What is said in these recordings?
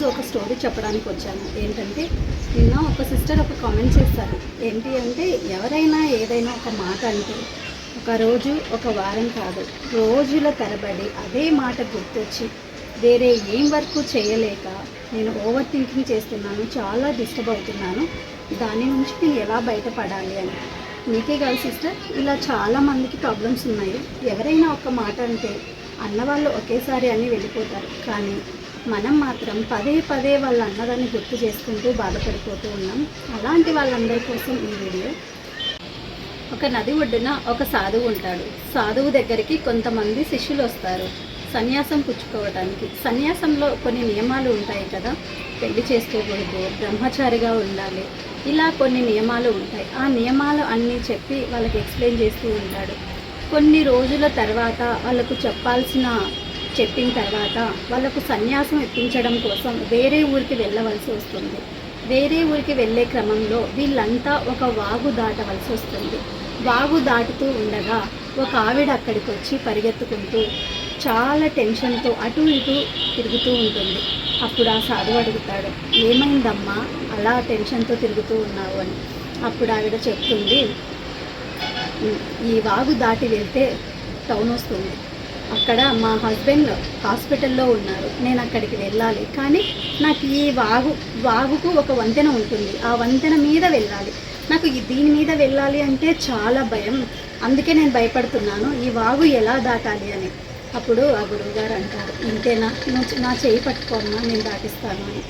ఈరోజు ఒక స్టోరీ చెప్పడానికి వచ్చాను. ఏంటంటే నిన్న ఒక సిస్టర్ ఒక కామెంట్ చేస్తారు. ఏంటి అంటే ఎవరైనా ఏదైనా ఒక మాట అంటే ఒక రోజు ఒక వారం కాదు, రోజుల తరబడి అదే మాట గుర్తొచ్చి వేరే ఏం వర్క్ చేయలేక నేను ఓవర్ థింకింగ్ చేస్తున్నాను, చాలా డిస్టర్బ్ అవుతున్నాను, దాని నుంచి నేను ఎలా బయటపడాలి అని. మీకే కాదు సిస్టర్, ఇలా చాలామందికి ప్రాబ్లమ్స్ ఉన్నాయి. ఎవరైనా ఒక మాట అంటే అన్నవాళ్ళు ఒకేసారి అని వెళ్ళిపోతారు, కానీ మనం మాత్రం పదే పదే వాళ్ళ అన్నదాన్ని గుర్తు చేసుకుంటూ బాధపడిపోతూ ఉన్నాం. అలాంటి వాళ్ళందరి కోసం ఈ వీడియో. ఒక నది ఒడ్డున ఒక సాధువు ఉంటాడు. సాధువు దగ్గరికి కొంతమంది శిష్యులు వస్తారు సన్యాసం పుచ్చుకోవడానికి. సన్యాసంలో కొన్ని నియమాలు ఉంటాయి కదా, పెళ్లి చేసుకోకూడదు, బ్రహ్మచారిగా ఉండాలి, ఇలా కొన్ని నియమాలు ఉంటాయి. ఆ నియమాలు అన్నీ చెప్పి వాళ్ళకి ఎక్స్ప్లెయిన్ చేస్తూ ఉంటాడు. కొన్ని రోజుల తర్వాత వాళ్ళకు చెప్పిన తర్వాత వాళ్ళకు సన్యాసం ఇప్పించడం కోసం వేరే ఊరికి వెళ్ళవలసి వస్తుంది. వేరే ఊరికి వెళ్ళే క్రమంలో వీళ్ళంతా ఒక వాగు దాటవలసి వస్తుంది. వాగు దాటుతూ ఉండగా ఒక ఆవిడ అక్కడికి వచ్చి పరిగెత్తుకుంటూ చాలా టెన్షన్తో అటు ఇటు తిరుగుతూ ఉంటుంది. అప్పుడు ఆ సాధువు అడుగుతాడు, ఏమైందమ్మా అలా టెన్షన్తో తిరుగుతూ ఉన్నావు అని. అప్పుడు ఆవిడ చెప్తుంది, ఈ వాగు దాటి వెళ్తే టౌన్ వస్తుంది, అక్కడ మా హస్బెండ్ హాస్పిటల్లో ఉన్నారు, నేను అక్కడికి వెళ్ళాలి, కానీ నాకు ఈ వాగుకు ఒక వంతెన ఉంటుంది, ఆ వంతెన మీద వెళ్ళాలి, నాకు దీని మీద వెళ్ళాలి అంటే చాలా భయం, అందుకే నేను భయపడుతున్నాను, ఈ వాగు ఎలా దాటాలి అని. అప్పుడు ఆ గురువుగారు అంటారు, ఇంతేనా, నా చెయ్యి పట్టుకోమ్మా, నేను దాటిస్తాను అని.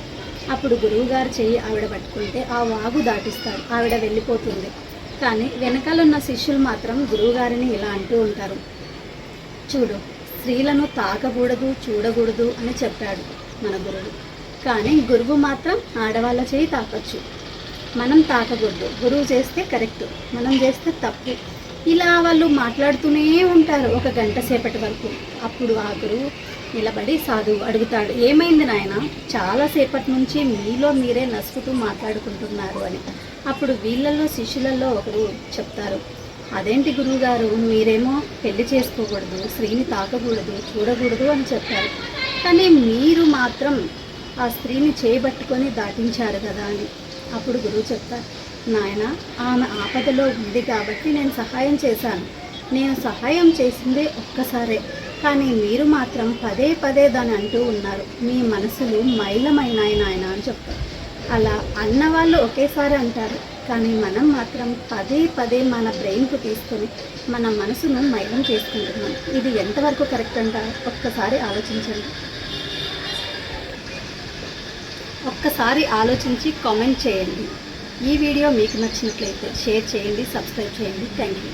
అప్పుడు గురువుగారు చెయ్యి ఆవిడ పట్టుకుంటే ఆ వాగు దాటిస్తాడు, ఆవిడ వెళ్ళిపోతుంది. కానీ వెనకాలన్న శిష్యులు మాత్రం గురువుగారిని ఇలా అంటూ ఉంటారు, చూడు, స్త్రీలను తాకకూడదు, చూడకూడదు అని చెప్పాడు మన గురువు, కానీ గురువు మాత్రం ఆడవాళ్ళ చేయి తాకచ్చు, మనం తాకకూడదు, గురువు చేస్తే కరెక్ట్, మనం చేస్తే తప్పు. ఇలా వాళ్ళు మాట్లాడుతూనే ఉంటారు ఒక గంట సేపటి వరకు. అప్పుడు ఆ గురువు నిలబడి సాధువు అడుగుతాడు, ఏమైంది నాయన, చాలాసేపటి నుంచి మీలో మీరే నసుకుతూ మాట్లాడుకుంటున్నారు అని. అప్పుడు వీళ్ళల్లో శిష్యులలో ఒకరు చెప్తారు, అదేంటి గురువుగారు, మీరేమో పెళ్లి చేసుకోకూడదు, స్త్రీని తాకకూడదు, చూడకూడదు అని చెప్పారు, కానీ మీరు మాత్రం ఆ స్త్రీని చేయబట్టుకొని దాటించారు కదా అని. అప్పుడు గురువు చెప్తారు, నాయన, ఆమె ఆపదలో ఉంది కాబట్టి నేను సహాయం చేశాను, నేను సహాయం చేసిందే ఒక్కసారే, కానీ మీరు మాత్రం పదే పదే దాన్ని అంటూ ఉన్నారు, మీ మనసులు మైలమైనాయి నాయన అని చెప్తారు. అలా అన్నవాళ్ళు ఒకేసారి అంటారు, కానీ మనం మాత్రం పదే పదే మన బ్రెయిన్కు తీసుకొని మన మనసును మైలం చేసుకుంటున్నాం. ఇది ఎంతవరకు కరెక్ట్ అంటారు? ఒక్కసారి ఆలోచించి కామెంట్ చేయండి. ఈ వీడియో మీకు నచ్చినట్లయితే షేర్ చేయండి, సబ్స్క్రైబ్ చేయండి. Thank you.